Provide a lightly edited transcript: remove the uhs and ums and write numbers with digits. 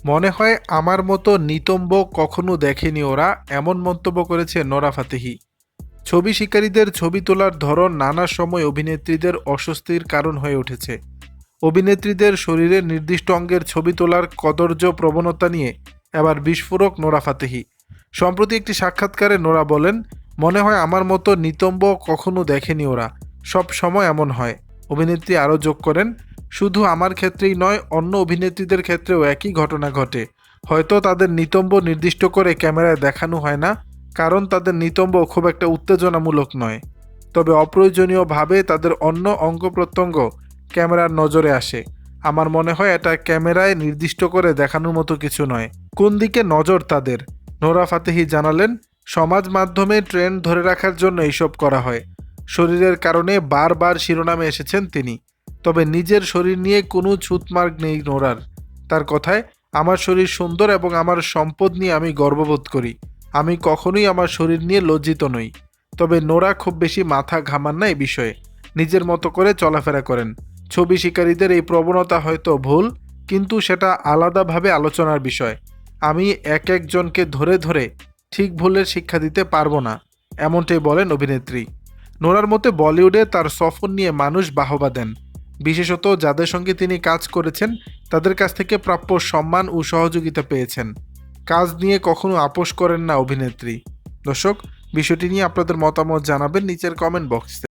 মনে হয় আমার মতো নিতম্ব কখনো দেখেনি ওরা, এমন মন্তব্য করেছে নোরা ফাতেহি। ছবি শিকারীদের ছবি তোলার ধরন নানা সময় অভিনেত্রীদের অস্বস্তির কারণ হয়ে উঠেছে। অভিনেত্রীদের শরীরের নির্দিষ্ট অঙ্গের ছবি তোলার কদর্য প্রবণতা নিয়ে এবার বিস্ফোরক নোরা ফাতেহি। সম্প্রতি একটি সাক্ষাৎকারে নোরা বলেন, মনে হয় আমার মতো নিতম্ব কখনো দেখেনি ওরা, সব সময় এমন হয়। অভিনেত্রী আরও যোগ করেন, শুধু আমার ক্ষেত্রেই নয়, অন্য অভিনেত্রীদের ক্ষেত্রেও একই ঘটনা ঘটে। হয়তো তাদের নিতম্ব নির্দিষ্ট করে ক্যামেরায় দেখানো হয় না, কারণ তাদের নিতম্ব খুব একটা উত্তেজনামূলক নয়। তবে অপ্রয়োজনীয়ভাবে তাদের অন্য অঙ্গ প্রত্যঙ্গ ক্যামেরার নজরে আসে। আমার মনে হয় এটা ক্যামেরায় নির্দিষ্ট করে দেখানোর মতো কিছু নয়। কোন দিকে নজর তাদের? নোরা ফাতেহি জানালেন, সমাজ মাধ্যমে ট্রেন্ড ধরে রাখার জন্য এইসব করা হয়। শরীরের কারণে বারবার শিরোনামে এসেছেন তিনি। তবে নিজের শরীর নিয়ে কোনো ছুঁতমার্গ নেই নোরার। তার কথায়, আমার শরীর সুন্দর এবং আমার সম্পদ নিয়ে আমি গর্ববোধ করি। আমি কখনোই আমার শরীর নিয়ে লজ্জিত নই। তবে নোরা খুব বেশি মাথা ঘামান না এই বিষয়ে, নিজের মতো করে চলাফেরা করেন। ছবি শিকারীদের এই প্রবণতা হয়তো ভুল, কিন্তু সেটা আলাদাভাবে আলোচনার বিষয়। আমি এক একজনকে ধরে ধরে ঠিক ভুলের শিক্ষা দিতে পারবো না, এমনটাই বলেন অভিনেত্রী। নোরার মতে বলিউডে তার সফর নিয়ে মানুষ বাহবা দেন। বিশেষত যাদের সঙ্গে তিনি কাজ করেছেন তাদের কাছ থেকে প্রাপ্য সম্মান ও সহযোগিতা পেয়েছেন। কাজ নিয়ে কখনো আপোস করেন না অভিনেত্রী। দর্শক, বিষয়টি নিয়ে আপনাদের মতামত জানাবেন নিচের কমেন্ট বক্সে।